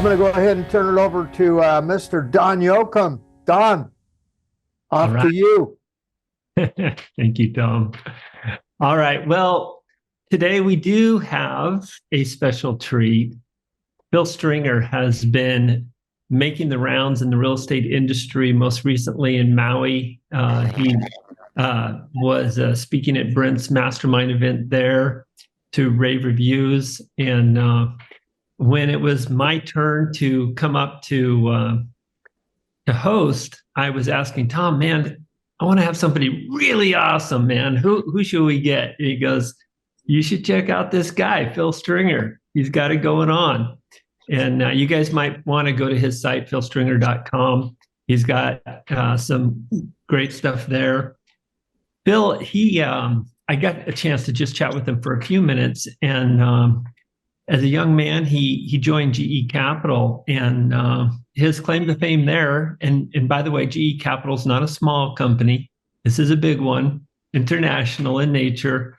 I'm going to go ahead and turn it over to Mr. Don Yoakum. Don, off to you. Thank you, Tom. All right. Well, today we do have a special treat. Phil Stringer has been making the rounds in the real estate industry, most recently in Maui. He was speaking at Brent's mastermind event there to rave reviews. And when it was my turn to come up to host, I was asking Tom, man, I want to have somebody really awesome, man. Who should we get? And he goes, you should check out this guy, Phil Stringer. He's got it going on. And you guys might want to go to his site, philstringer.com. He's got some great stuff there. Phil, I got a chance to just chat with him for a few minutes. And as a young man, he joined GE Capital, and his claim to fame there. And by the way, GE Capital is not a small company. This is a big one, international in nature.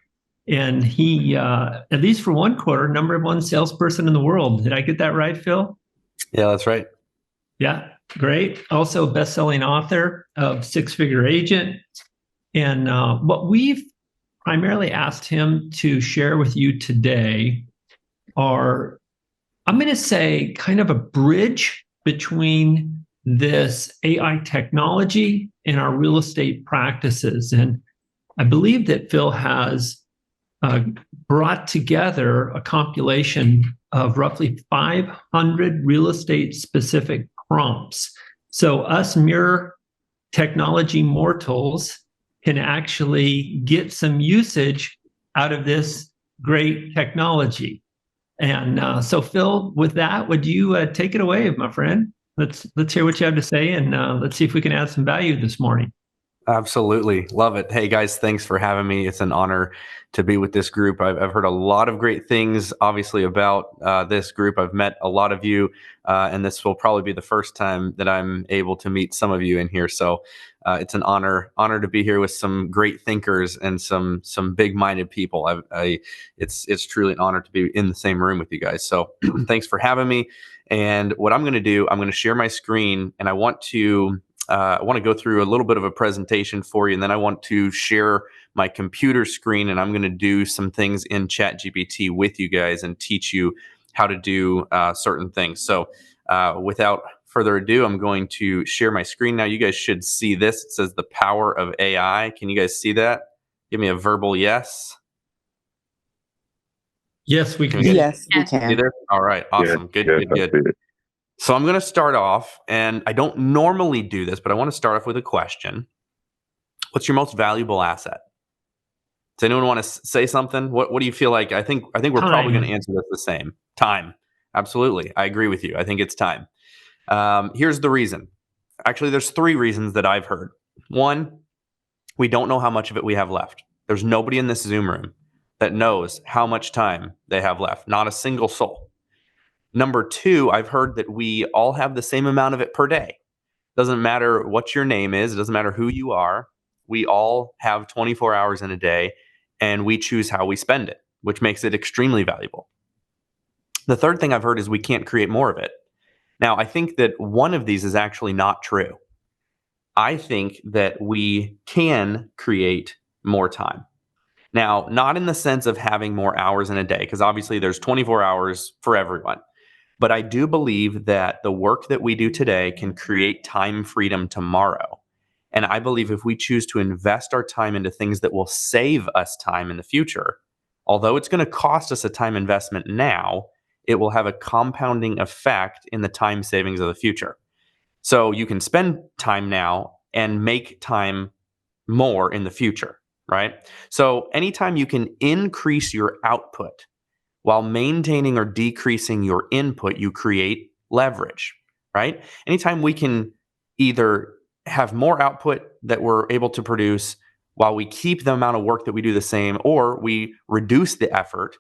And he, at least for one quarter, #1 salesperson in the world. Did I get that right, Phil? Yeah, that's right. Yeah, great. Also a best-selling author of Six Figure Agent. And what we've primarily asked him to share with you today are, I'm going to say, kind of a bridge between this AI technology and our real estate practices. And I believe that Phil has brought together a compilation of roughly 500 real estate specific prompts. So us mere technology mortals can actually get some usage out of this great technology. And so Phil, with that, would you take it away, my friend? Let's hear what you have to say, and let's see if we can add some value this morning. Absolutely. Love it. Hey guys, thanks for having me. It's an honor to be with this group. I've heard a lot of great things, obviously, about this group. I've met a lot of you, and this will probably be the first time that I'm able to meet some of you in here. So it's an honor to be here with some great thinkers and some big-minded people. It's truly an honor to be in the same room with you guys. So thanks for having me. And what I'm going to do, I'm going to share my screen, and I want to go through a little bit of a presentation for you, and then I want to share my computer screen, and I'm going to do some things in ChatGPT with you guys and teach you how to do certain things. So without further ado, I'm going to share my screen now. You guys should see this. It says the power of AI. Can you guys see that? Give me a verbal yes. Yes, we can. Yes, we can. Either? All right. Awesome. Good. So I'm going to start off, and I don't normally do this, but I want to start off with a question. What's your most valuable asset? Does anyone want to say something? What do you feel like? I think we're probably going to answer this the same. Time. Absolutely. I agree with you. I think it's time. Here's the reason. Actually, there's 3 reasons that I've heard. 1, we don't know how much of it we have left. There's nobody in this Zoom room that knows how much time they have left. Not a single soul. Number 2, I've heard that we all have the same amount of it per day. Doesn't matter what your name is. It doesn't matter who you are. We all have 24 hours in a day, and we choose how we spend it, which makes it extremely valuable. The third thing I've heard is we can't create more of it. Now, I think that one of these is actually not true. I think that we can create more time. Now, not in the sense of having more hours in a day, because obviously there's 24 hours for everyone. But I do believe that the work that we do today can create time freedom tomorrow. And I believe if we choose to invest our time into things that will save us time in the future, although it's going to cost us a time investment now, it will have a compounding effect in the time savings of the future. So you can spend time now and make time more in the future, right? So anytime you can increase your output while maintaining or decreasing your input, you create leverage, right? Anytime we can either have more output that we're able to produce while we keep the amount of work that we do the same, or we reduce the effort,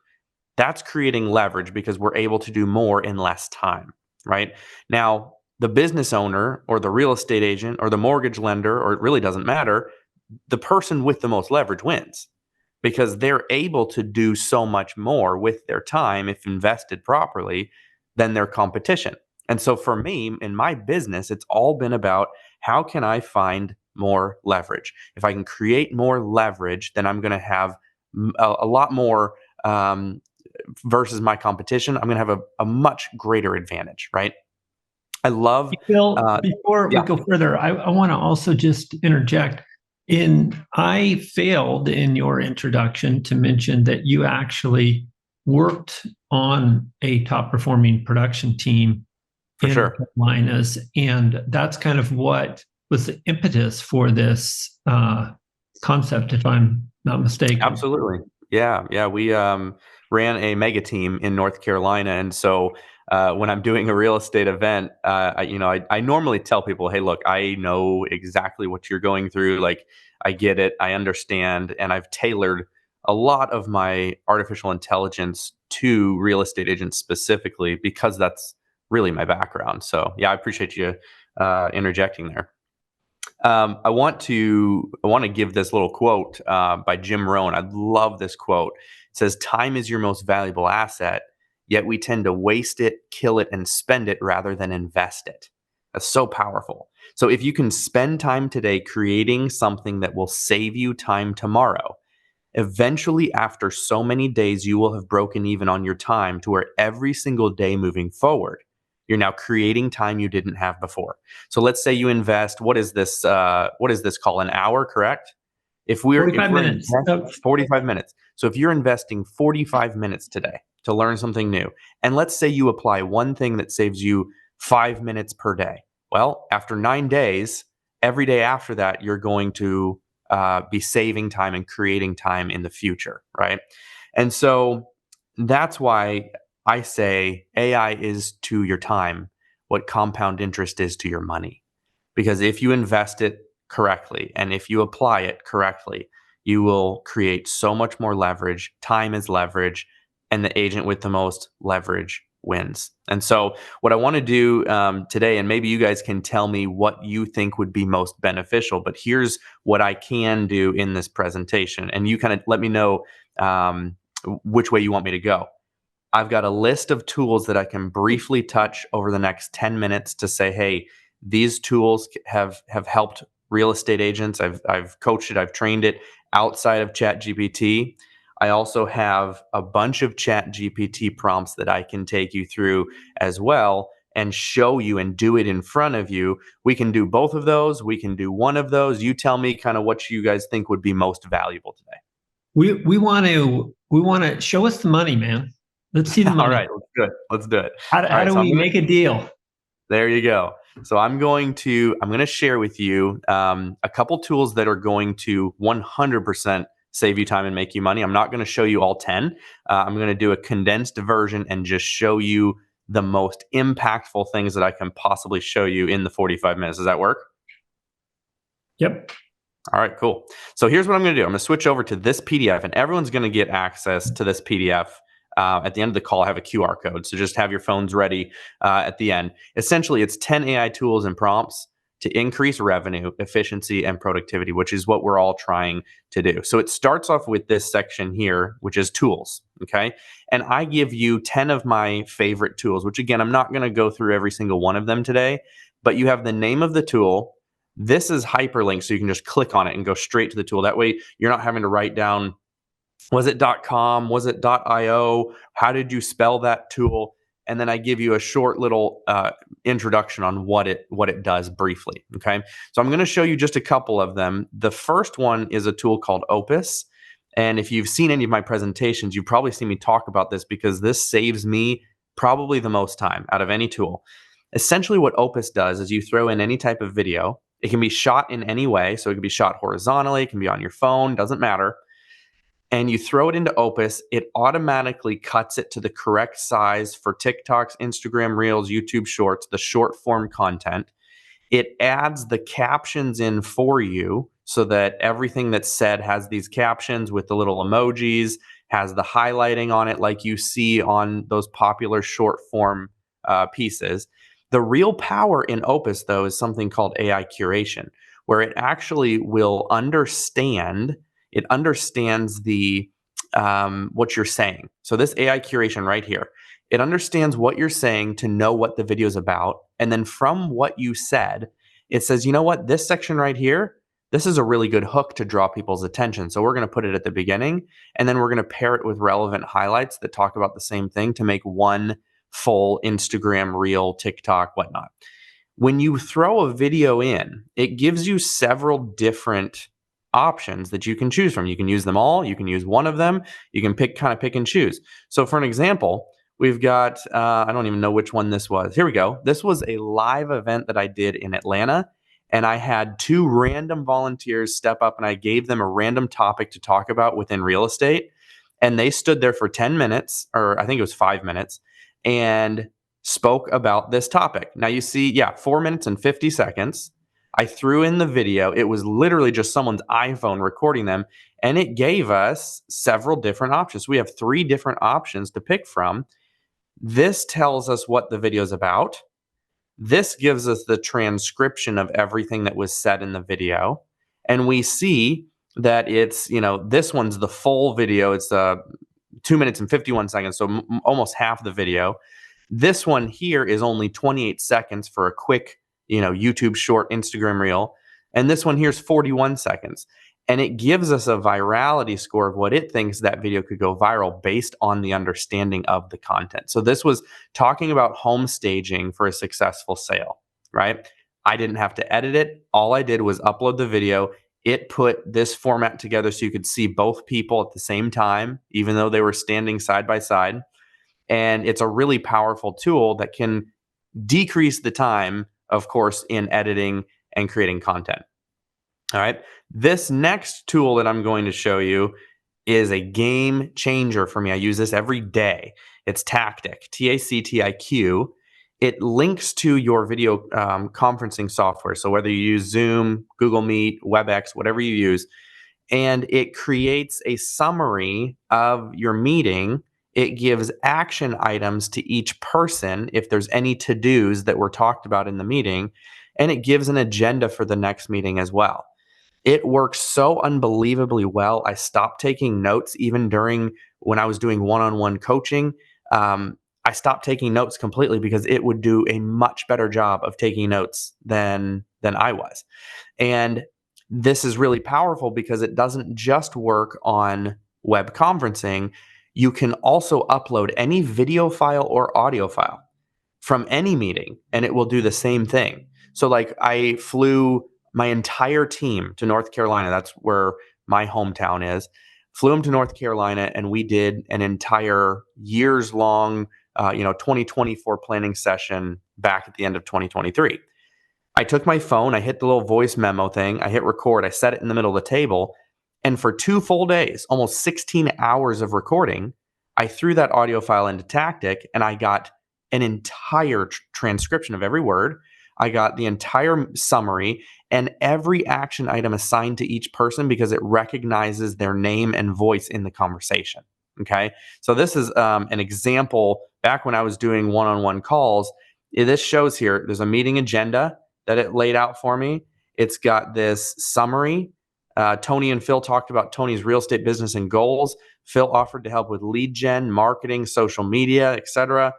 that's creating leverage because we're able to do more in less time, right? Now, the business owner or the real estate agent or the mortgage lender, or it really doesn't matter, the person with the most leverage wins, because they're able to do so much more with their time if invested properly than their competition. And so for me, in my business, it's all been about how can I find more leverage? If I can create more leverage, then I'm going to have a lot more versus my competition. I'm going to have a much greater advantage, right? I love, Bill, before we yeah, go further, I want to also just interject. I failed in your introduction to mention that you actually worked on a top performing production team for in the sure. Carolinas, and that's kind of what was the impetus for this concept, if I'm not mistaken. Absolutely. Yeah. Yeah. We ran a mega team in North Carolina. And so when I'm doing a real estate event, I normally tell people, hey, look, I know exactly what you're going through. Like, I get it. I understand. And I've tailored a lot of my artificial intelligence to real estate agents specifically because that's really my background. So, yeah, I appreciate you interjecting there. I want to give this little quote by Jim Rohn. I love this quote. It says, "Time is your most valuable asset, yet we tend to waste it, kill it, and spend it rather than invest it." That's so powerful. So if you can spend time today creating something that will save you time tomorrow, eventually, after so many days, you will have broken even on your time to where every single day moving forward, you're now creating time you didn't have before. So let's say you invest, what is this called? An hour, correct? If we're 45 minutes. 45 minutes. So if you're investing 45 minutes today to learn something new, and let's say you apply one thing that saves you 5 minutes per day. Well, after 9 days, every day after that, you're going to be saving time and creating time in the future, right? And so that's why I say AI is to your time what compound interest is to your money. Because if you invest it correctly and if you apply it correctly, you will create so much more leverage. Time is leverage, and the agent with the most leverage wins. And so, what I want to do today, and maybe you guys can tell me what you think would be most beneficial, but here's what I can do in this presentation. And you kind of let me know which way you want me to go. I've got a list of tools that I can briefly touch over the next 10 minutes to say, hey, these tools have helped real estate agents. I've coached it, I've trained it outside of ChatGPT. I also have a bunch of ChatGPT prompts that I can take you through as well and show you and do it in front of you. We can do both of those. We can do one of those. You tell me kind of what you guys think would be most valuable today. We want to show us the money, man. Let's see the money. All right, let's do it. How do we make a deal? There you go. So I'm going to share with you a couple tools that are going to 100% save you time and make you money. I'm not going to show you all 10. I'm going to do a condensed version and just show you the most impactful things that I can possibly show you in the 45 minutes. Does that work? Yep. All right, cool. So here's what I'm going to do. I'm going to switch over to this PDF, and everyone's going to get access to this PDF. At the end of the call, I have a QR code. So just have your phones ready at the end. Essentially, it's 10 AI tools and prompts to increase revenue, efficiency, and productivity, which is what we're all trying to do. So it starts off with this section here, which is tools. Okay. And I give you 10 of my favorite tools, which again, I'm not going to go through every single one of them today, but you have the name of the tool. This is hyperlinked, so you can just click on it and go straight to the tool. That way, you're not having to write down, was it .com? Was it .io? How did you spell that tool? And then I give you a short little introduction on what it does briefly. Okay, so I'm going to show you just a couple of them. The first one is a tool called Opus. And if you've seen any of my presentations, you've probably seen me talk about this because this saves me probably the most time out of any tool. Essentially, what Opus does is you throw in any type of video. It can be shot in any way. So it can be shot horizontally, it can be on your phone, doesn't matter. And you throw it into Opus, it automatically cuts it to the correct size for TikToks, Instagram Reels, YouTube Shorts, the short form content. It adds the captions in for you so that everything that's said has these captions with the little emojis, has the highlighting on it like you see on those popular short form pieces. The real power in Opus, though, is something called AI curation, where it actually will understands the what you're saying. So this AI curation right here, It understands what you're saying to know what the video is about. And then from what you said, it says, you know what, this section right here, this is a really good hook to draw people's attention. So we're going to put it at the beginning, and then we're going to pair it with relevant highlights that talk about the same thing to make one full Instagram reel, TikTok, whatnot. When you throw a video in, it gives you several different options that you can choose from. You can use them all. You can use one of them. You can pick and choose. So for an example, we've got, I don't even know which one this was. Here we go. This was a live event that I did in Atlanta, and I had 2 random volunteers step up, and I gave them a random topic to talk about within real estate. And they stood there for 10 minutes, or I think it was 5 minutes, and spoke about this topic. Now you see, 4 minutes and 50 seconds. I threw in the video. It was literally just someone's iPhone recording them, and it gave us several different options. We have 3 different options to pick from. This tells us what the video is about. This gives us the transcription of everything that was said in the video. And we see that it's, this one's the full video. It's 2 minutes and 51 seconds, so almost half the video. This one here is only 28 seconds for a quick, YouTube short, Instagram reel. And this one here is 41 seconds. And it gives us a virality score of what it thinks that video could go viral based on the understanding of the content. So this was talking about home staging for a successful sale, right? I didn't have to edit it. All I did was upload the video. It put this format together so you could see both people at the same time, even though they were standing side by side. And it's a really powerful tool that can decrease the time, of course, in editing and creating content. All right. This next tool that I'm going to show you is a game changer for me. I use this every day. It's Tactic, Tactic. It links to your video conferencing software. So whether you use Zoom, Google Meet, WebEx, whatever you use, and it creates a summary of your meeting. It gives action items to each person if there's any to-dos that were talked about in the meeting, and it gives an agenda for the next meeting as well. It works so unbelievably well. I stopped taking notes even during when I was doing one-on-one coaching. I stopped taking notes completely because it would do a much better job of taking notes than I was. And this is really powerful because it doesn't just work on web conferencing. You can also upload any video file or audio file from any meeting, and it will do the same thing. So like I flew my entire team to North Carolina. That's where my hometown is. Flew them to North Carolina, and we did an entire years-long, 2024 planning session back at the end of 2023. I took my phone, I hit the little voice memo thing, I hit record, I set it in the middle of the table, and for 2 full days, almost 16 hours of recording, I threw that audio file into Tactic, and I got an entire transcription of every word. I got the entire summary and every action item assigned to each person because it recognizes their name and voice in the conversation. Okay. So this is an example back when I was doing one-on-one calls. This shows here, there's a meeting agenda that it laid out for me. It's got this summary. Tony and Phil talked about Tony's real estate business and goals. Phil offered to help with lead gen, marketing, social media, etc.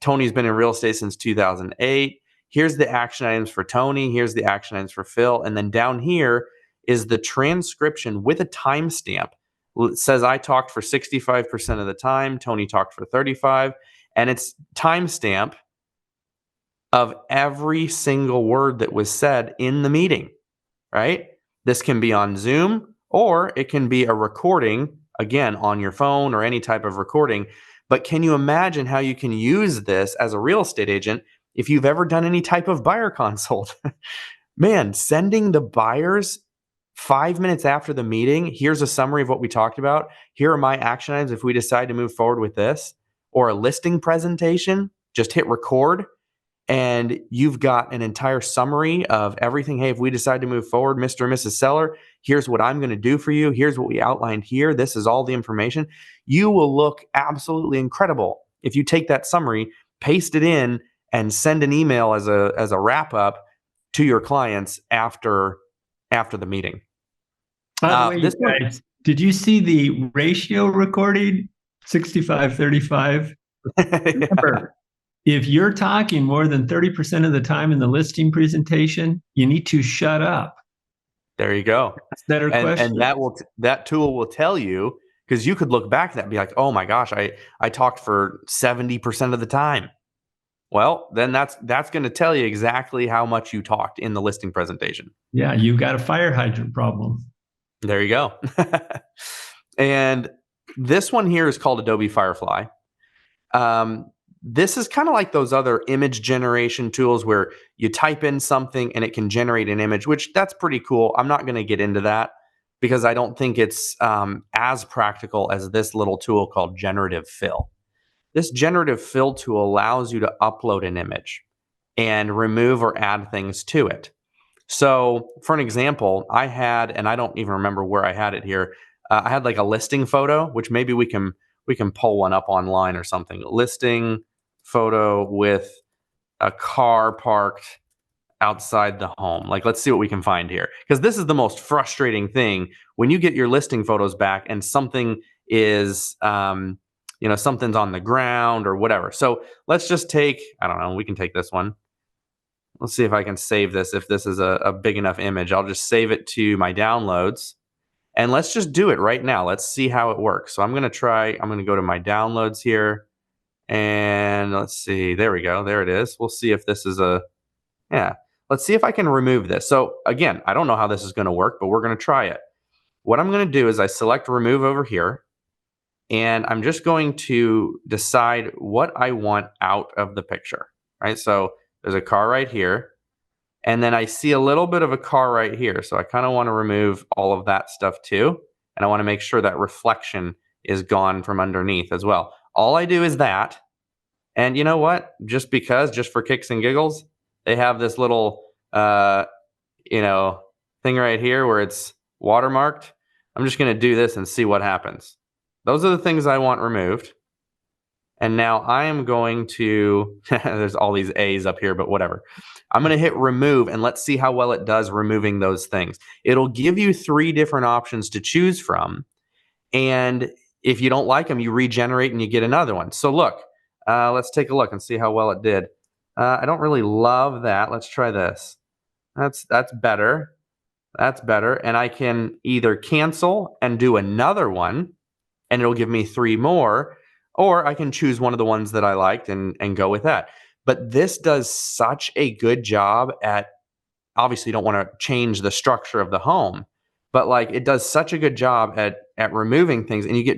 Tony's been in real estate since 2008. Here's the action items for Tony. Here's the action items for Phil. And then down here is the transcription with a timestamp. It says I talked for 65% of the time. Tony talked for 35%. And it's timestamp of every single word that was said in the meeting, right? This can be on Zoom, or it can be a recording, again, on your phone or any type of recording. But can you imagine how you can use this as a real estate agent if you've ever done any type of buyer consult? Man, sending the buyers 5 minutes after the meeting, here's a summary of what we talked about. Here are my action items if we decide to move forward with this. Or a listing presentation, just hit record, and you've got an entire summary of everything. Hey, if we decide to move forward, Mr. and Mrs. Seller, here's what I'm going to do for you. Here's what we outlined here. This is all the information. You will look absolutely incredible if you take that summary, paste it in, and send an email as a wrap up to your clients after the meeting. By the way, guys, did you see the ratio recording 65-35? Remember, if you're talking more than 30% of the time in the listing presentation, you need to shut up. There you go. That's better question. And that tool will tell you, because you could look back at that and be like, oh my gosh, I talked for 70% of the time. Well, then that's going to tell you exactly how much you talked in the listing presentation. Yeah, you've got a fire hydrant problem. There you go. And this one here is called Adobe Firefly. This is kind of like those other image generation tools where you type in something and it can generate an image, which that's pretty cool. I'm not going to get into that because I don't think it's as practical as this little tool called Generative Fill. This Generative Fill tool allows you to upload an image and remove or add things to it. So for an example, I had, and I don't even remember where I had it here. I had like a listing photo, which maybe we can pull one up online or something. Listing photo with a car parked outside the home. Like, let's see what we can find here. Because this is the most frustrating thing when you get your listing photos back and something is, something's on the ground or whatever. So let's just take, I don't know, we can take this one. Let's see if I can save this. If this is a big enough image, I'll just save it to my downloads. And let's just do it right now. Let's see how it works. So I'm going to go to my downloads here. And let's see. There we go. There it is. We'll see if this is let's see if I can remove this. So again, I don't know how this is going to work, but we're going to try it. What I'm going to do is I select remove over here. And I'm just going to decide what I want out of the picture, right? So there's a car right here. And then I see a little bit of a car right here. So I kind of want to remove all of that stuff too. And I want to make sure that reflection is gone from underneath as well. All I do is that. And you know what? Just for kicks and giggles, they have this little, thing right here where it's watermarked. I'm just going to do this and see what happens. Those are the things I want removed. And now I am going to, there's all these A's up here, but whatever. I'm going to hit remove and let's see how well it does removing those things. It'll give you 3 different options to choose from. And if you don't like them, you regenerate and you get another one. So look, let's take a look and see how well it did. I don't really love that. Let's try this. That's better. That's better. And I can either cancel and do another one and it'll give me 3 more, or I can choose one of the ones that I liked and go with that. But this does such a good job at, obviously you don't want to change the structure of the home, but like it does such a good job at removing things and you get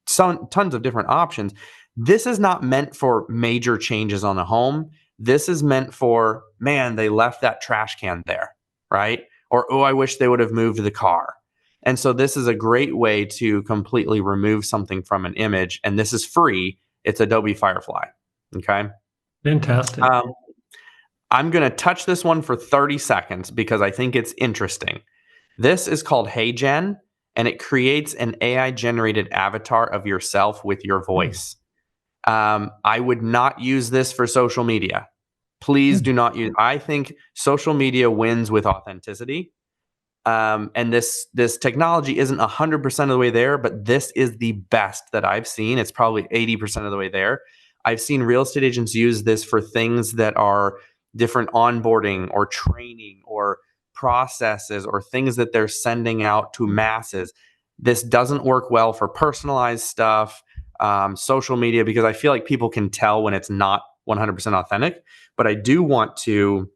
tons of different options. This is not meant for major changes on the home. This is meant for, man, they left that trash can there, right? Or, oh, I wish they would have moved the car. And so this is a great way to completely remove something from an image. And this is free. It's Adobe Firefly. Okay. Fantastic. I'm going to touch this one for 30 seconds because I think it's interesting. This is called HeyGen, and it creates an AI-generated avatar of yourself with your voice. I would not use this for social media. Please do not use. I think social media wins with authenticity. And this technology isn't 100% of the way there, but this is the best that I've seen. It's probably 80% of the way there. I've seen real estate agents use this for things that are different onboarding or training or processes or things that they're sending out to masses. This doesn't work well for personalized stuff, social media, because I feel like people can tell when it's not 100% authentic. But I do want to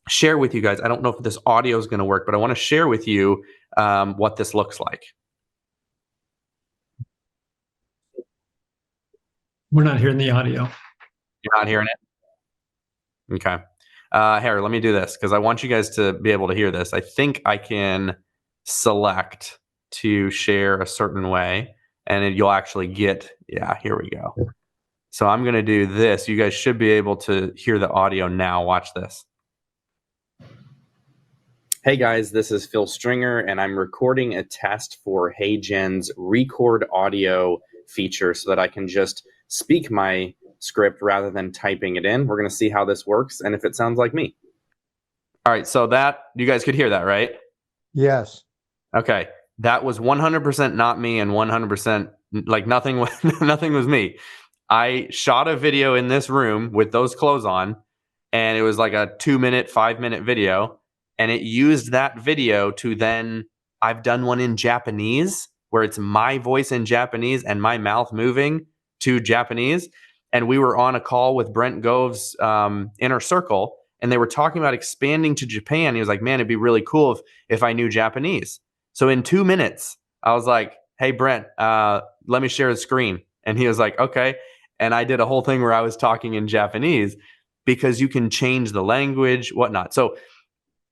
share with you guys, I don't know if this audio is going to work, but I want to share with you what this looks like. We're not hearing the audio. You're not hearing it? Okay. Here, let me do this because I want you guys to be able to hear this. I think I can select to share a certain way and you'll actually get, yeah, here we go. So I'm going to do this. You guys should be able to hear the audio now. Watch this. Hey guys, this is Phil Stringer, and I'm recording a test for HeyGen's record audio feature so that I can just speak my script rather than typing it in. We're going to see how this works and if it sounds like me. All right, so that, you guys could hear that, right? Yes. Okay, that was 100% not me and 100% like nothing was me. I shot a video in this room with those clothes on, and it was like a 2-minute, 5-minute video. And it used that video to then, I've done one in Japanese where it's my voice in Japanese and my mouth moving to Japanese. And we were on a call with Brent Gove's Inner Circle, and they were talking about expanding to Japan. He was like, man, it'd be really cool if I knew Japanese. So in 2 minutes, I was like, hey, Brent, let me share the screen. And he was like, okay. And I did a whole thing where I was talking in Japanese because you can change the language, whatnot. So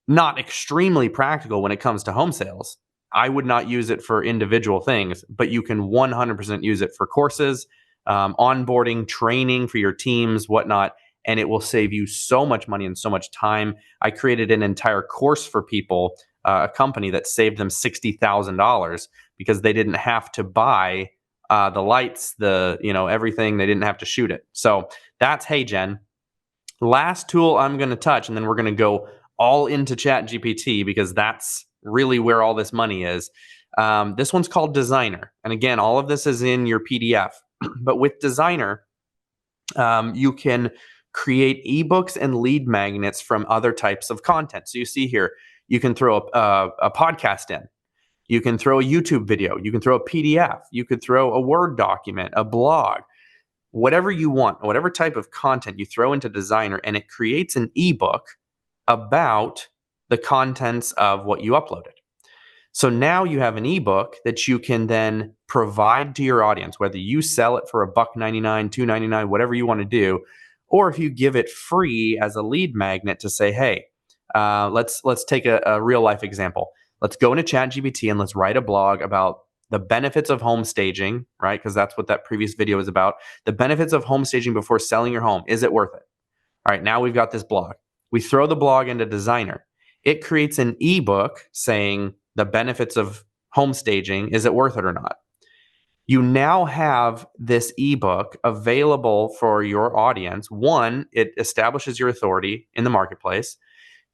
not extremely practical when it comes to home sales. I would not use it for individual things, but you can 100% use it for courses, onboarding, training for your teams, whatnot. And it will save you so much money and so much time. I created an entire course for people, a company that saved them $60,000 because they didn't have to buy the lights, everything. They didn't have to shoot it. So that's HeyGen. Last tool I'm going to touch, and then we're going to go all into ChatGPT because that's really where all this money is. This one's called Designer. And again, all of this is in your PDF. But with Designer, you can create ebooks and lead magnets from other types of content. So you see here, you can throw a podcast in. You can throw a YouTube video. You can throw a PDF. You could throw a Word document, a blog, whatever you want, whatever type of content you throw into Designer, and it creates an ebook about the contents of what you uploaded. So now you have an ebook that you can then provide to your audience, whether you sell it for $1.99, $2.99, whatever you want to do, or if you give it free as a lead magnet to say, hey, let's take a real life example. Let's go into ChatGPT and let's write a blog about the benefits of home staging, right? Because that's what that previous video is about. The benefits of home staging before selling your home. Is it worth it? All right, now we've got this blog. We throw the blog into Designer. It creates an ebook saying the benefits of home staging. Is it worth it or not? You now have this ebook available for your audience. One, it establishes your authority in the marketplace.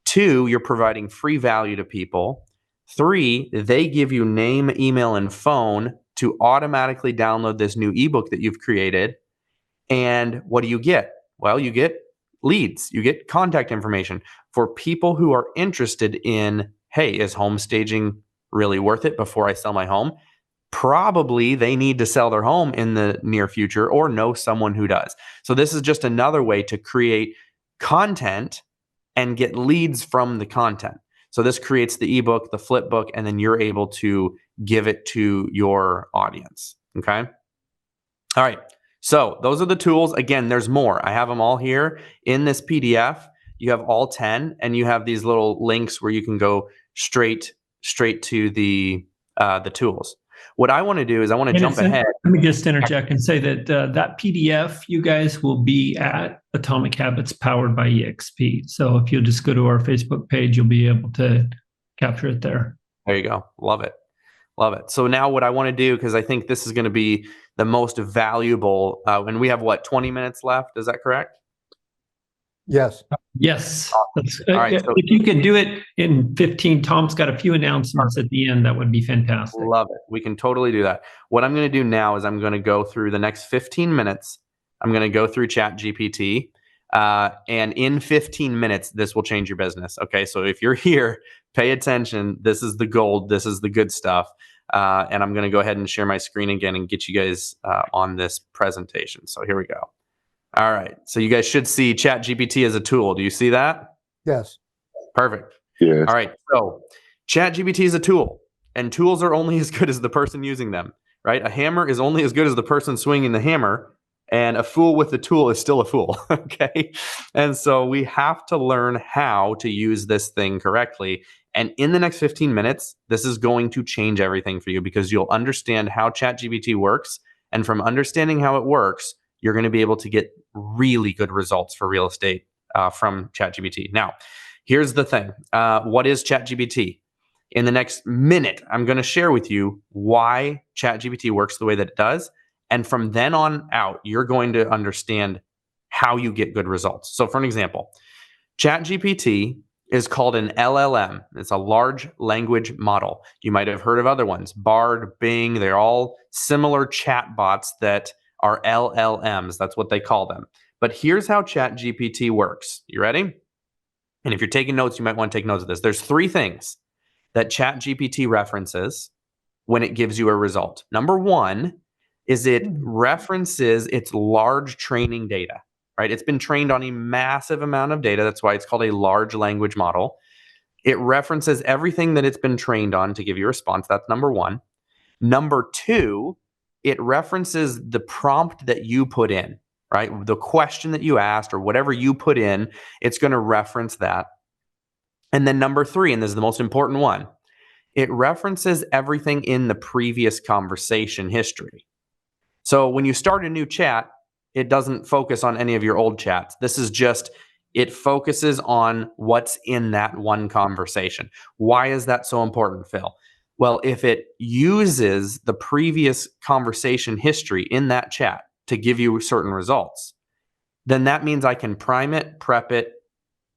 Two, you're providing free value to people. Three, they give you name, email, and phone to automatically download this new ebook that you've created. And what do you get? Well, you get leads. You get contact information for people who are interested in, hey, is home staging really worth it before I sell my home? Probably they need to sell their home in the near future or know someone who does. So this is just another way to create content and get leads from the content. So this creates the ebook, the flip book, and then you're able to give it to your audience. Okay. All right. So those are the tools. Again, there's more. I have them all here in this PDF. You have all 10, and you have these little links where you can go straight to the tools. What I want to do is I want to jump ahead. Let me just interject and say that that PDF, you guys, will be at Atomic Habits powered by EXP. So if you'll just go to our Facebook page, you'll be able to capture it there. There you go. Love it. Love it. So now what I want to do, because I think this is going to be the most valuable, and we have 20 minutes left. Is that correct? Yes. Yes. All right, so if you can do it in 15, Tom's got a few announcements at the end. That would be fantastic. Love it. We can totally do that. What I'm going to do now is I'm going to go through the next 15 minutes. I'm going to go through ChatGPT. And in 15 minutes, this will change your business. Okay. So if you're here, pay attention. This is the gold. This is the good stuff. And I'm going to go ahead and share my screen again and get you guys on this presentation. So here we go. All right. So you guys should see ChatGPT as a tool. Do you see that? Yes. Perfect. Yes. All right. So ChatGPT is a tool, and tools are only as good as the person using them, right? A hammer is only as good as the person swinging the hammer, and a fool with the tool is still a fool. Okay. And so we have to learn how to use this thing correctly. And in the next 15 minutes, this is going to change everything for you because you'll understand how ChatGPT works. And from understanding how it works, you're going to be able to get really good results for real estate from ChatGPT. Now, here's the thing. What is ChatGPT? In the next minute, I'm going to share with you why ChatGPT works the way that it does. And from then on out, you're going to understand how you get good results. So for an example, ChatGPT is called an LLM. It's a large language model. You might have heard of other ones, Bard, Bing. They're all similar chat bots that are LLMs. That's what they call them. But here's how ChatGPT works. You ready? And if you're taking notes, you might want to take notes of this. There's 3 things that ChatGPT references when it gives you a result. Number 1 is it references its large training data, right? It's been trained on a massive amount of data. That's why it's called a large language model. It references everything that it's been trained on to give you a response. That's number 1. Number 2, it references the prompt that you put in, right? The question that you asked or whatever you put in, it's going to reference that. And then number 3, and this is the most important one, it references everything in the previous conversation history. So when you start a new chat, it doesn't focus on any of your old chats. This is just, it focuses on what's in that one conversation. Why is that so important, Phil? Well, if it uses the previous conversation history in that chat to give you certain results, then that means I can prime it, prep it,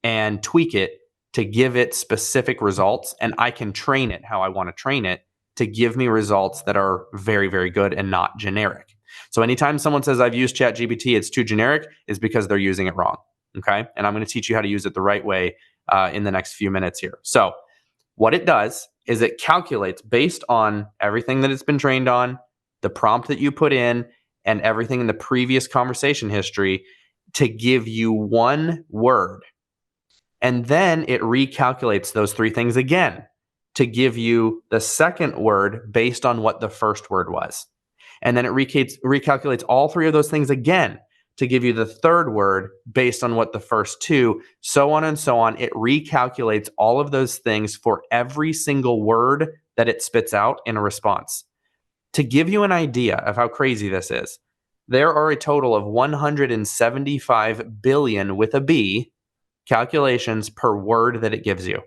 and tweak it to give it specific results, and I can train it how I want to train it to give me results that are very, very good and not generic. So anytime someone says I've used ChatGPT, it's too generic, is because they're using it wrong. Okay. And I'm going to teach you how to use it the right way in the next few minutes here. So what it does is it calculates based on everything that it's been trained on, the prompt that you put in, and everything in the previous conversation history to give you one word. And then it recalculates those 3 things again to give you the second word based on what the first word was. And then it recalculates all 3 of those things again to give you the third word based on what the first 2, so on and so on. It recalculates all of those things for every single word that it spits out in a response. To give you an idea of how crazy this is, there are a total of 175 billion with a B calculations per word that it gives you.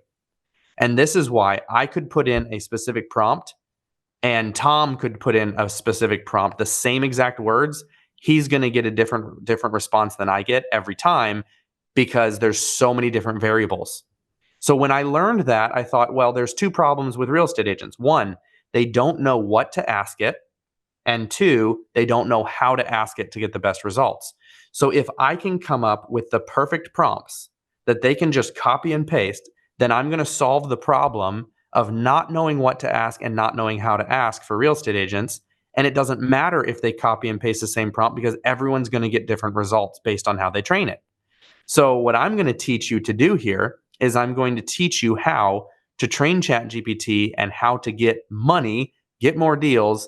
And this is why I could put in a specific prompt and Tom could put in a specific prompt, the same exact words. He's going to get a different response than I get every time because there's so many different variables. So when I learned that, I thought, well, there's 2 problems with real estate agents. 1, they don't know what to ask it. And 2, they don't know how to ask it to get the best results. So if I can come up with the perfect prompts that they can just copy and paste, then I'm going to solve the problem of not knowing what to ask and not knowing how to ask for real estate agents. And it doesn't matter if they copy and paste the same prompt because everyone's going to get different results based on how they train it. So what I'm going to teach you to do here is I'm going to teach you how to train ChatGPT and how to get money, get more deals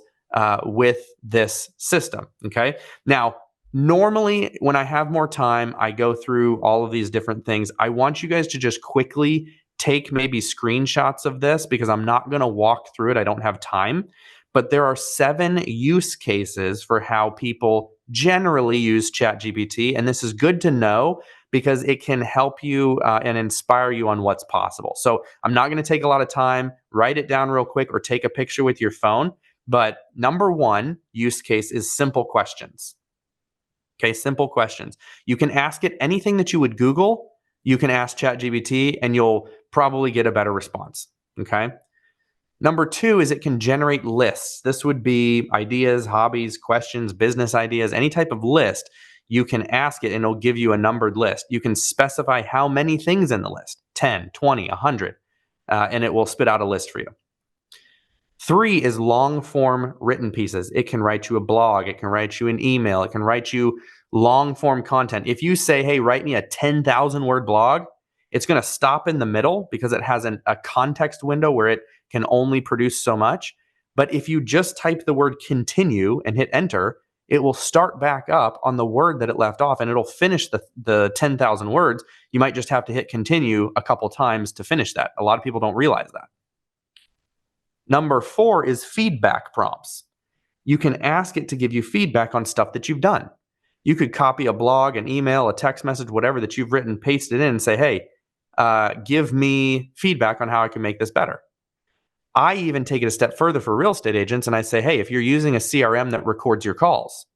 with this system. Okay. Now, normally when I have more time, I go through all of these different things. I want you guys to just quickly take maybe screenshots of this because I'm not going to walk through it. I don't have time. But there are 7 use cases for how people generally use ChatGPT. And this is good to know because it can help you and inspire you on what's possible. So I'm not going to take a lot of time. Write it down real quick or take a picture with your phone. But number 1 use case is simple questions. Okay, simple questions. You can ask it anything that you would Google. You can ask ChatGPT and you'll probably get a better response. Okay. Number 2 is it can generate lists. This would be ideas, hobbies, questions, business ideas, any type of list. You can ask it and it'll give you a numbered list. You can specify how many things in the list, 10, 20, 100, and it will spit out a list for you. 3 is long form written pieces. It can write you a blog. It can write you an email. It can write you long form content. If you say, hey, write me a 10,000 word blog, it's going to stop in the middle because it has a context window where it can only produce so much. But if you just type the word continue and hit enter, it will start back up on the word that it left off and it'll finish the 10,000 words. You might just have to hit continue a couple times to finish that. A lot of people don't realize that. Number 4 is feedback prompts. You can ask it to give you feedback on stuff that you've done. You could copy a blog, an email, a text message, whatever that you've written, paste it in and say, hey, give me feedback on how I can make this better. I even take it a step further for real estate agents and I say, hey, if you're using a CRM that records your calls,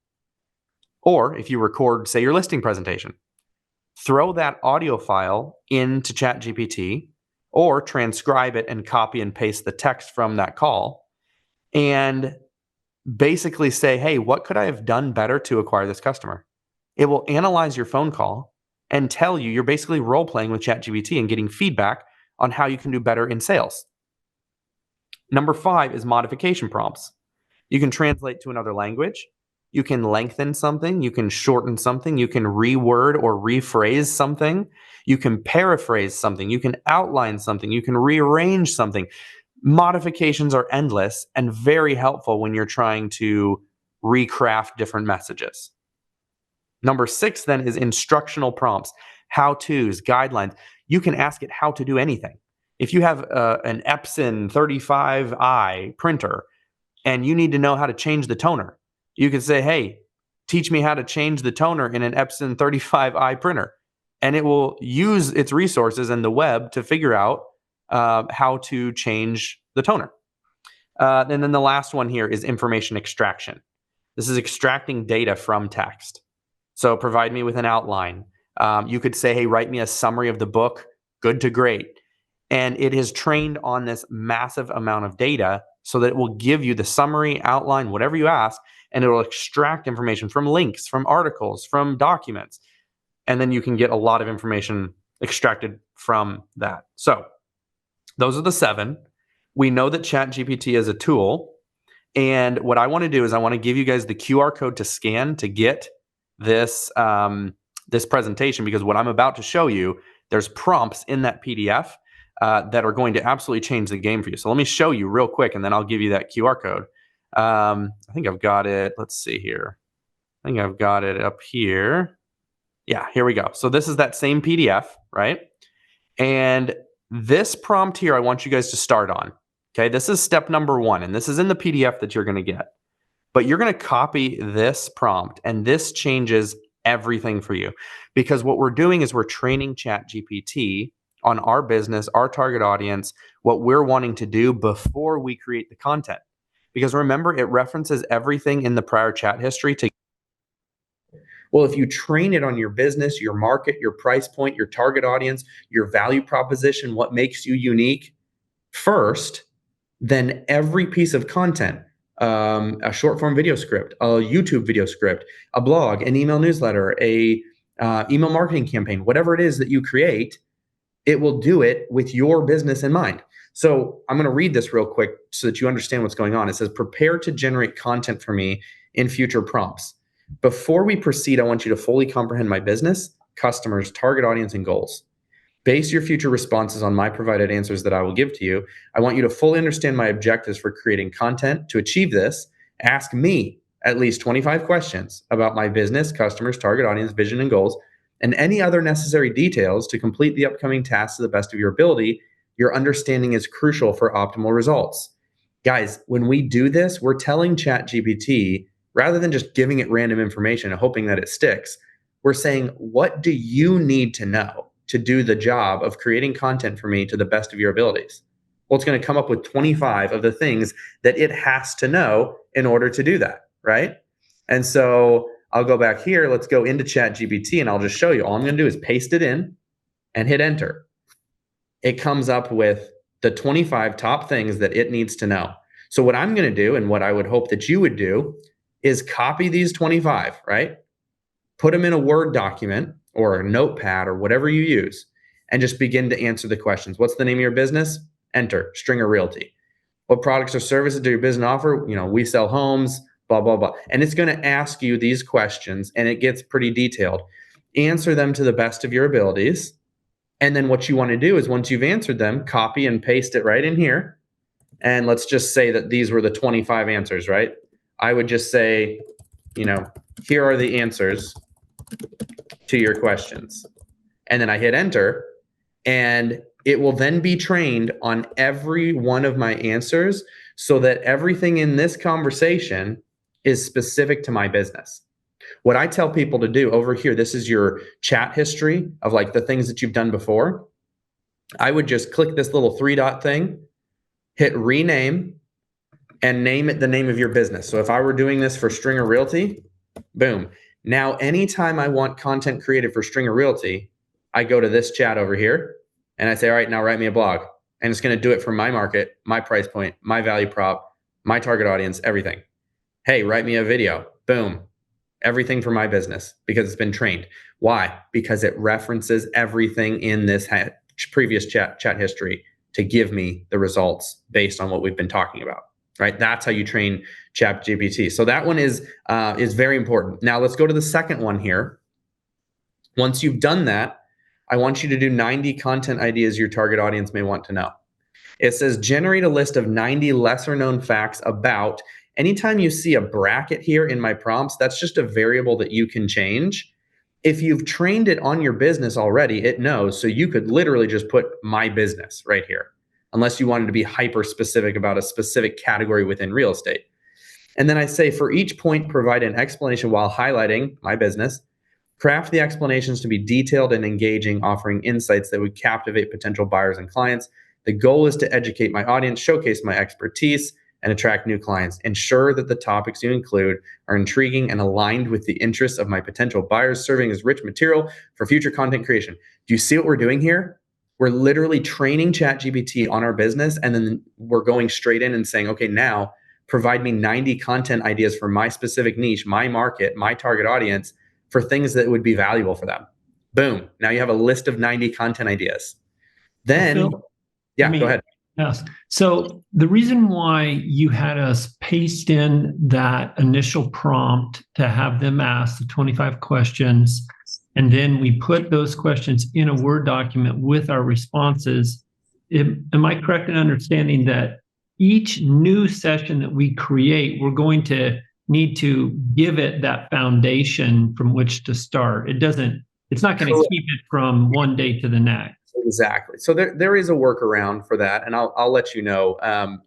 or if you record, say, your listing presentation, throw that audio file into ChatGPT or transcribe it and copy and paste the text from that call and basically say, hey, what could I have done better to acquire this customer? It will analyze your phone call and tell you, you're basically role playing with ChatGPT and getting feedback on how you can do better in sales. Number 5 is modification prompts. You can translate to another language. You can lengthen something. You can shorten something. You can reword or rephrase something. You can paraphrase something. You can outline something. You can rearrange something. Modifications are endless and very helpful when you're trying to recraft different messages. Number 6 then is instructional prompts, how-tos, guidelines. You can ask it how to do anything. If you have an Epson 35i printer and you need to know how to change the toner, you can say, hey, teach me how to change the toner in an Epson 35i printer. And it will use its resources and the web to figure out how to change the toner. And then the last one here is information extraction. This is extracting data from text. So provide me with an outline. You could say, hey, write me a summary of the book, good to great. And it is trained on this massive amount of data so that it will give you the summary, outline, whatever you ask, and it will extract information from links, from articles, from documents. And then you can get a lot of information extracted from that. So those are the 7. We know that ChatGPT is a tool. And what I want to do is I want to give you guys the QR code to scan to get this, this presentation, because what I'm about to show you, there's prompts in that PDF that are going to absolutely change the game for you. So let me show you real quick, and then I'll give you that QR code. I think I've got it. Let's see here. I think I've got it up here. Yeah, here we go. So this is that same PDF, right? And this prompt here, I want you guys to start on. Okay, this is step number 1, and this is in the PDF that you're going to get. But you're going to copy this prompt, and this changes everything for you. Because what we're doing is we're training ChatGPT on our business, our target audience, what we're wanting to do before we create the content. Because remember, it references everything in the prior chat history to. Well, if you train it on your business, your market, your price point, your target audience, your value proposition, what makes you unique first, then every piece of content, a short form video script, a YouTube video script, a blog, an email newsletter, a email marketing campaign, whatever it is that you create, it will do it with your business in mind. So I'm going to read this real quick so that you understand what's going on. It says, prepare to generate content for me in future prompts. Before we proceed, I want you to fully comprehend my business, customers, target audience, and goals. Base your future responses on my provided answers that I will give to you. I want you to fully understand my objectives for creating content. To achieve this, ask me at least 25 questions about my business, customers, target audience, vision, and goals, and any other necessary details to complete the upcoming tasks to the best of your ability. Your understanding is crucial for optimal results. Guys, when we do this, we're telling ChatGPT, rather than just giving it random information and hoping that it sticks, we're saying, what do you need to know to do the job of creating content for me to the best of your abilities? Well, it's going to come up with 25 of the things that it has to know in order to do that, right? And so I'll go back here. Let's go into ChatGPT, and I'll just show you. All I'm going to do is paste it in and hit enter. It comes up with the 25 top things that it needs to know. So what I'm going to do, and what I would hope that you would do, is copy these 25, right? Put them in a Word document or a notepad or whatever you use, and just begin to answer the questions. What's the name of your business? Enter. Stringer Realty. What products or services do your business offer? We sell homes, blah, blah, blah. And it's going to ask you these questions, and it gets pretty detailed. Answer them to the best of your abilities. And then what you want to do is, once you've answered them, copy and paste it right in here. And let's just say that these were the 25 answers, right? I would just say, here are the answers to your questions. And then I hit enter, and it will then be trained on every one of my answers so that everything in this conversation is specific to my business. What I tell people to do over here, this is your chat history of like the things that you've done before. I would just click this little 3-dot thing, hit rename, and name it the name of your business. So if I were doing this for Stringer Realty, boom. Now, anytime I want content created for Stringer Realty, I go to this chat over here and I say, all right, now write me a blog. And it's going to do it for my market, my price point, my value prop, my target audience, everything. Hey, write me a video. Boom. Everything for my business because it's been trained. Why? Because it references everything in this previous chat history to give me the results based on what we've been talking about. Right? That's how you train ChatGPT. So that one is very important. Now let's go to the second one here. Once you've done that, I want you to do 90 content ideas your target audience may want to know. It says generate a list of 90 lesser known facts about. Anytime you see a bracket here in my prompts, that's just a variable that you can change. If you've trained it on your business already, it knows. So you could literally just put my business right here, unless you wanted to be hyper specific about a specific category within real estate. And then I say for each point, provide an explanation while highlighting my business. Craft the explanations to be detailed and engaging, offering insights that would captivate potential buyers and clients. The goal is to educate my audience, showcase my expertise, and attract new clients. Ensure that the topics you include are intriguing and aligned with the interests of my potential buyers, serving as rich material for future content creation. Do you see what we're doing here? We're literally training ChatGPT on our business, and then we're going straight in and saying, okay, now provide me 90 content ideas for my specific niche, my market, my target audience, for things that would be valuable for them. Boom. Now you have a list of 90 content ideas. Then, Phil, go ahead. Yes. So the reason why you had us paste in that initial prompt to have them ask the 25 questions, and then we put those questions in a Word document with our responses, am I correct in understanding that each new session that we create, we're going to need to give it that foundation from which to start? It's not going to keep it from one day to the next. Exactly. So there is a workaround for that. And I'll let you know.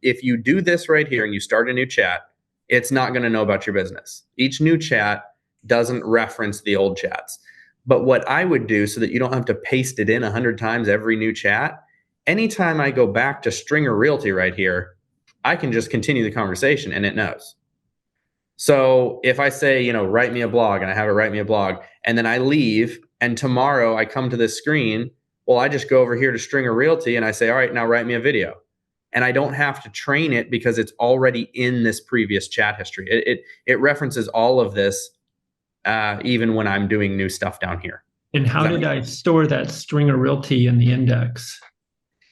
If you do this right here and you start a new chat, it's not going to know about your business. Each new chat doesn't reference the old chats. But what I would do so that you don't have to paste it in 100 times every new chat, anytime I go back to Stringer Realty right here, I can just continue the conversation and it knows. So if I say, write me a blog, and I have it write me a blog, and then I leave, and tomorrow I come to this screen, well, I just go over here to Stringer Realty and I say, all right, now write me a video. And I don't have to train it because it's already in this previous chat history. It references all of this, even when I'm doing new stuff down here. And how did I store that Stringer Realty in the index?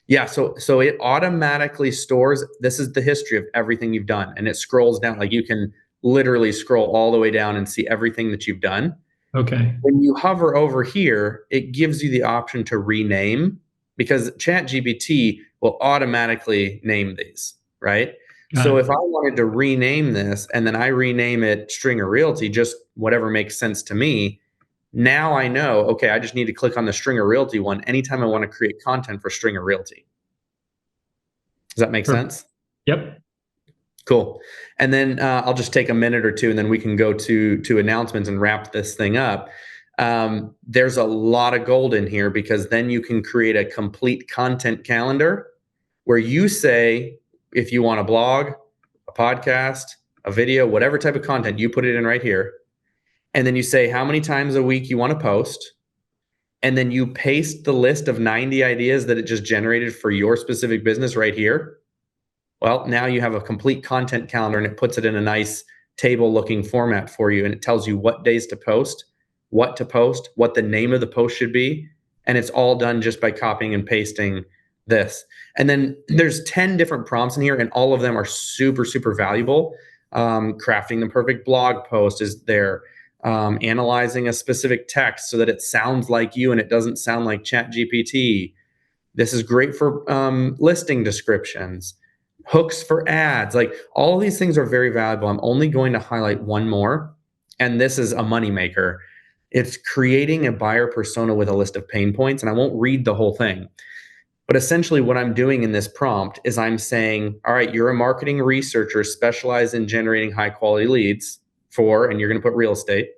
Yeah, so it automatically stores, this is the history of everything you've done. And it scrolls down, like you can literally scroll all the way down and see everything that you've done. Okay. When you hover over here, it gives you the option to rename, because ChatGPT will automatically name these, right? So if I wanted to rename this and then I rename it Stringer Realty, just whatever makes sense to me, now I know, okay, I just need to click on the Stringer Realty one anytime I want to create content for Stringer Realty. Does that make sense? Yep. Cool. And then I'll just take a minute or two and then we can go to announcements and wrap this thing up. There's a lot of gold in here, because then you can create a complete content calendar where you say, if you want a blog, a podcast, a video, whatever type of content, you put it in right here. And then you say how many times a week you want to post. And then you paste the list of 90 ideas that it just generated for your specific business right here. Well, now you have a complete content calendar, and it puts it in a nice table looking format for you. And it tells you what days to post, what the name of the post should be. And it's all done just by copying and pasting this. And then there's 10 different prompts in here, and all of them are super, super valuable. Crafting the perfect blog post is there. Analyzing a specific text so that it sounds like you and it doesn't sound like ChatGPT. This is great for listing descriptions. Hooks for ads, like all of these things are very valuable. I'm only going to highlight one more, and this is a moneymaker. It's creating a buyer persona with a list of pain points, and I won't read the whole thing. But essentially what I'm doing in this prompt is I'm saying, all right, you're a marketing researcher specialized in generating high quality leads for, and you're going to put real estate,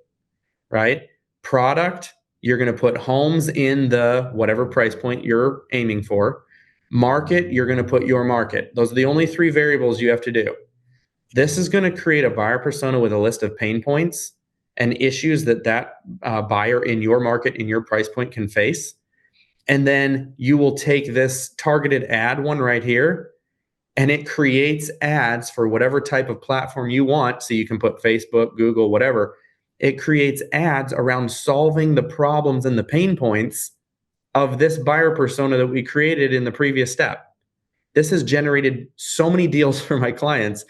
right? Product, you're going to put homes in the whatever price point you're aiming for. Market, you're going to put your market. Those are the only 3 variables you have to do. This is going to create a buyer persona with a list of pain points and issues that buyer in your market, in your price point, can face. And then you will take this targeted ad one right here, and it creates ads for whatever type of platform you want. So you can put Facebook, Google, whatever. It creates ads around solving the problems and the pain points of this buyer persona that we created in the previous step. This has generated so many deals for my clients.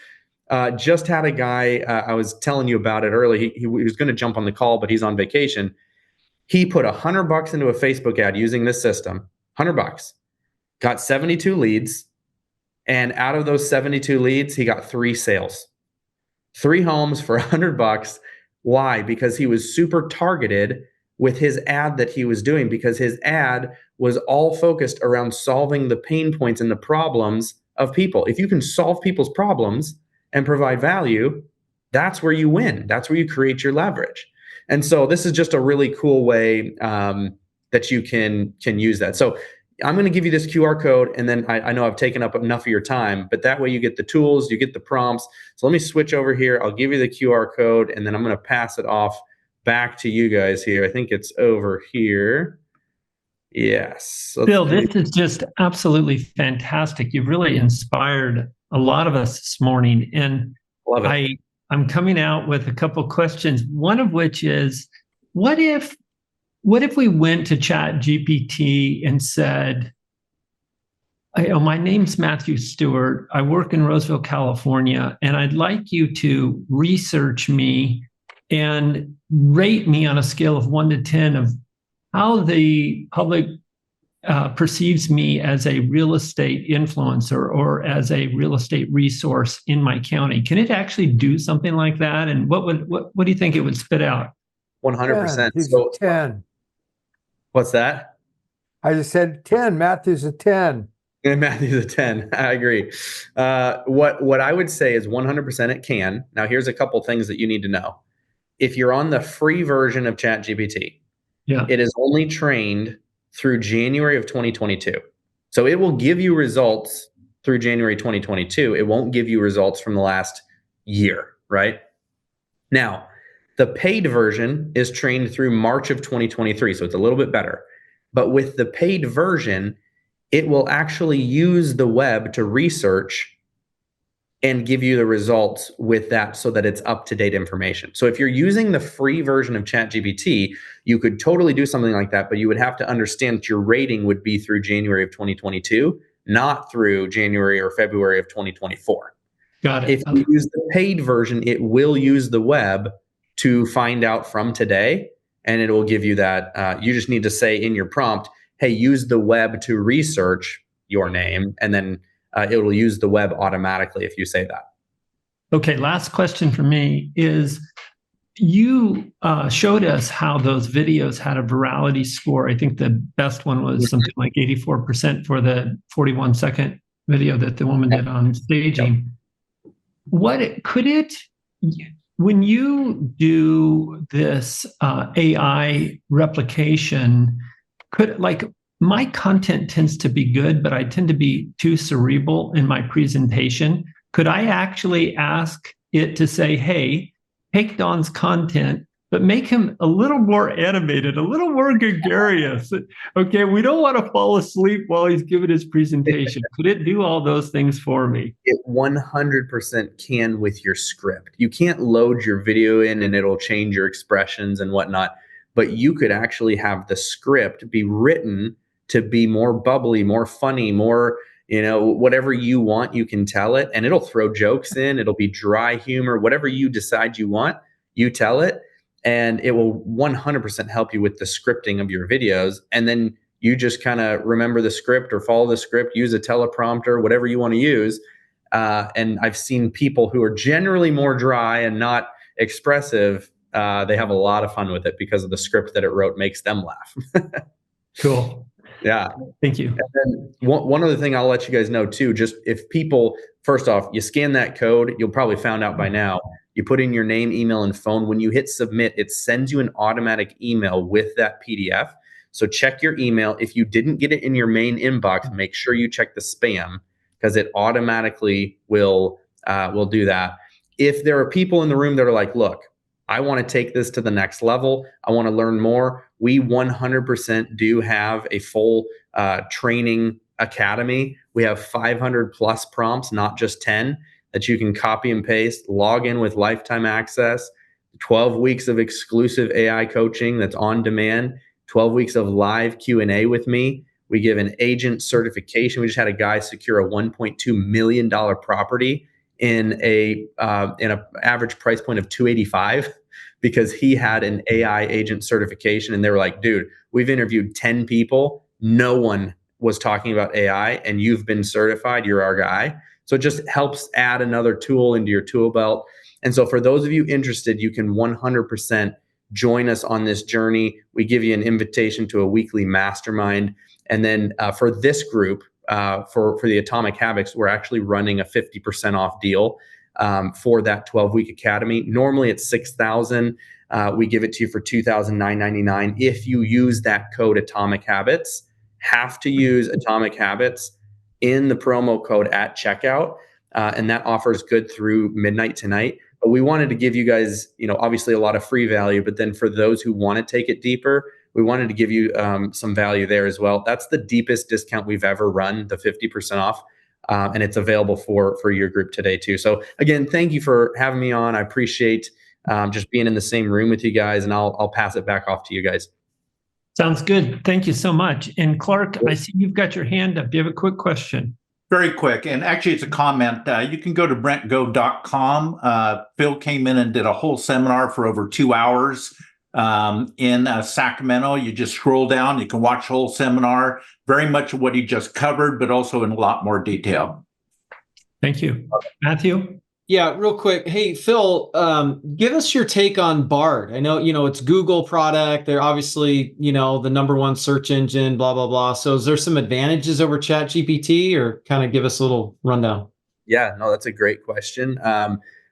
Just had a guy, I was telling you about it early. He was going to jump on the call, but he's on vacation. He put $100 into a Facebook ad using this system, $100, got 72 leads. And out of those 72 leads, he got 3 sales, 3 homes for $100. Why? Because he was super targeted with his ad that he was doing, because his ad was all focused around solving the pain points and the problems of people. If you can solve people's problems and provide value, that's where you win. That's where you create your leverage. And so this is just a really cool way that you can use that. So I'm going to give you this QR code, and then I know I've taken up enough of your time, but that way you get the tools, you get the prompts. So let me switch over here. I'll give you the QR code, and then I'm going to pass it off back to you guys here. I think it's over here. Yes. Bill, this is just absolutely fantastic. You've really inspired a lot of us this morning. And Love it. I'm coming out with a couple questions, one of which is, what if we went to Chat GPT and said, my name's Matthew Stewart. I work in Roseville, California, and I'd like you to research me and rate me on a scale of 1 to 10 of how the public perceives me as a real estate influencer or as a real estate resource in my county. Can it actually do something like that? And what do you think it would spit out? 100%. He's So 10. What's that? I just said 10. Matthew's a 10. And Matthew's a 10. I agree. What I would say is 100% it can. Now, here's a couple things that you need to know. If you're on the free version of ChatGPT, it is only trained through January of 2022. So it will give you results through January 2022. It won't give you results from the last year, right? Now, the paid version is trained through March of 2023, so it's a little bit better. But with the paid version, it will actually use the web to research and give you the results with that so that it's up-to-date information. So if you're using the free version of ChatGPT, you could totally do something like that, but you would have to understand that your rating would be through January of 2022, not through January or February of 2024. Got it. If you use the paid version, it will use the web to find out from today, and it will give you that. You just need to say in your prompt, hey, use the web to research your name, and then it will use the web automatically if you say that. Okay, last question for me is, you showed us how those videos had a virality score. I think the best one was something like 84% for the 41-second video that the woman did on staging. When you do this AI replication, my content tends to be good, but I tend to be too cerebral in my presentation. Could I actually ask it to say, hey, take Don's content, but make him a little more animated, a little more gregarious? Okay, we don't want to fall asleep while he's giving his presentation. Could it do all those things for me? It 100% can with your script. You can't load your video in and it'll change your expressions and whatnot, but you could actually have the script be written to be more bubbly, more funny, more, whatever you want, you can tell it, and it'll throw jokes in. It'll be dry humor, whatever you decide you want, you tell it, and it will 100% help you with the scripting of your videos. And then you just kind of remember the script or follow the script, use a teleprompter, whatever you want to use. And I've seen people who are generally more dry and not expressive, they have a lot of fun with it because of the script that it wrote makes them laugh. Cool. Yeah. Thank you. And then one other thing I'll let you guys know too, just if people, first off, you scan that code, you'll probably found out by now, you put in your name, email, and phone. When you hit submit, it sends you an automatic email with that PDF. So check your email. If you didn't get it in your main inbox, make sure you check the spam, because it automatically will do that. If there are people in the room that are like, look, I want to take this to the next level, I want to learn more, we 100% do have a full training Academy, we have 500 plus prompts, not just 10, that you can copy and paste, log in with lifetime access, 12 weeks of exclusive AI coaching that's on demand, 12 weeks of live Q&A with me. We give an agent certification. We just had a guy secure a $1.2 million property in a average price point of $285 because he had an AI agent certification. And they were like, dude, we've interviewed 10 people. No one was talking about AI, and you've been certified. You're our guy. So it just helps add another tool into your tool belt. And so for those of you interested, you can 100% join us on this journey. We give you an invitation to a weekly mastermind. And then for this group, for the Atomic Habits, we're actually running a 50% off deal for that 12-week academy. Normally it's $6,000. We give it to you for $2,999 if you use that code Atomic Habits. Have to use Atomic Habits in the promo code at checkout, and that offer is good through midnight tonight. But we wanted to give you guys, obviously a lot of free value, but then for those who want to take it deeper, we wanted to give you some value there as well. That's the deepest discount we've ever run, the 50% off, and it's available for your group today too. So again, thank you for having me on. I appreciate just being in the same room with you guys, and I'll pass it back off to you guys. Sounds good. Thank you so much. And Clark, I see you've got your hand up. Do you have a quick question? Very quick. And actually, it's a comment. You can go to brentgo.com. Phil came in and did a whole seminar for over 2 hours in Sacramento. You just scroll down. You can watch the whole seminar. Very much of what he just covered, but also in a lot more detail. Thank you. Matthew? Yeah, real quick. Hey, Phil, give us your take on Bard. I know, it's Google product. They're obviously, the #1 search engine, blah, blah, blah. So is there some advantages over ChatGPT, or kind of give us a little rundown? Yeah, no, that's a great question.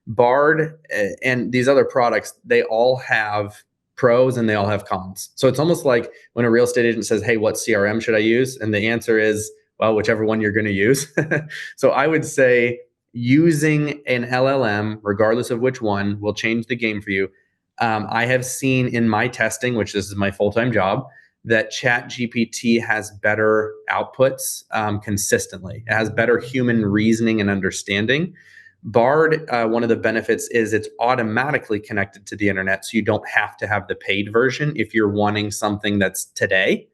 Bard and these other products, they all have pros and they all have cons. So it's almost like when a real estate agent says, hey, what CRM should I use? And the answer is, well, whichever one you're going to use. So I would say using an LLM, regardless of which one, will change the game for you. I have seen in my testing, which this is my full-time job, that ChatGPT has better outputs consistently. It has better human reasoning and understanding. Bard, one of the benefits is it's automatically connected to the internet, so you don't have to have the paid version if you're wanting something that's today.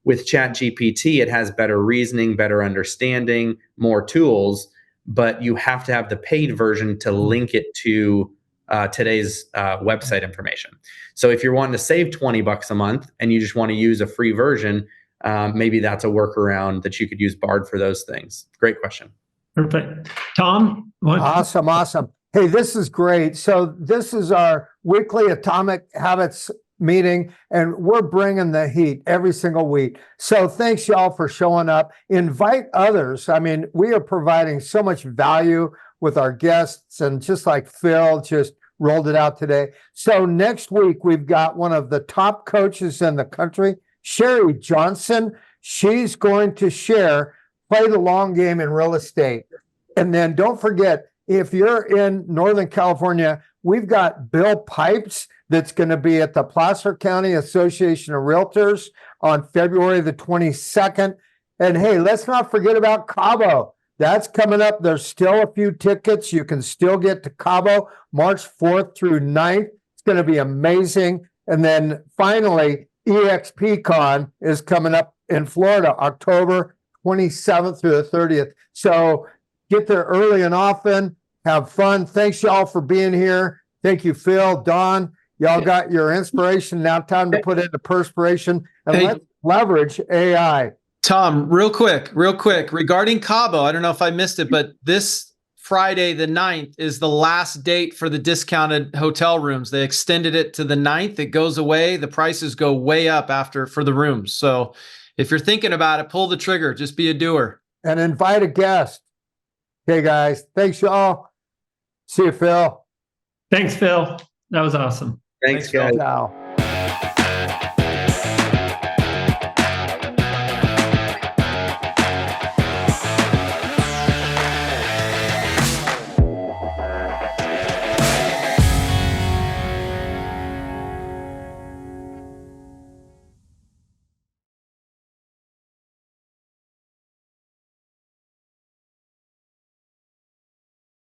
With ChatGPT, it has better reasoning, better understanding, more tools, but you have to have the paid version to link it to today's website information. So if you're wanting to save $20 a month and you just want to use a free version, maybe that's a workaround that you could use Bard for those things. Great question. Perfect. Tom? Awesome. Hey, this is great. So this is our weekly Atomic Habits meeting, and we're bringing the heat every single week. So thanks y'all for showing up. Invite others. I mean, we are providing so much value with our guests, and just like Phil just rolled it out today. So next week, we've got one of the top coaches in the country, Sherry Johnson. She's going to share play the long game in real estate. And then don't forget, if you're in Northern California, we've got Bill Pipes that's going to be at the Placer County Association of Realtors on February the 22nd. And hey, let's not forget about Cabo. That's coming up. There's still a few tickets. You can still get to Cabo March 4th through 9th. It's going to be amazing. And then finally, EXPCon is coming up in Florida, October 27th through the 30th. So get there early and often. Have fun. Thanks, y'all, for being here. Thank you, Phil, Don. Y'all got your inspiration. Now time to put it into perspiration. And let's leverage AI. Tom, real quick, regarding Cabo, I don't know if I missed it, but this Friday, the 9th, is the last date for the discounted hotel rooms. They extended it to the 9th. It goes away. The prices go way up for the rooms. So if you're thinking about it, pull the trigger. Just be a doer. And invite a guest. Okay, guys. Thanks, y'all. See you, Phil. Thanks, Phil. That was awesome. Thanks guys. Ciao.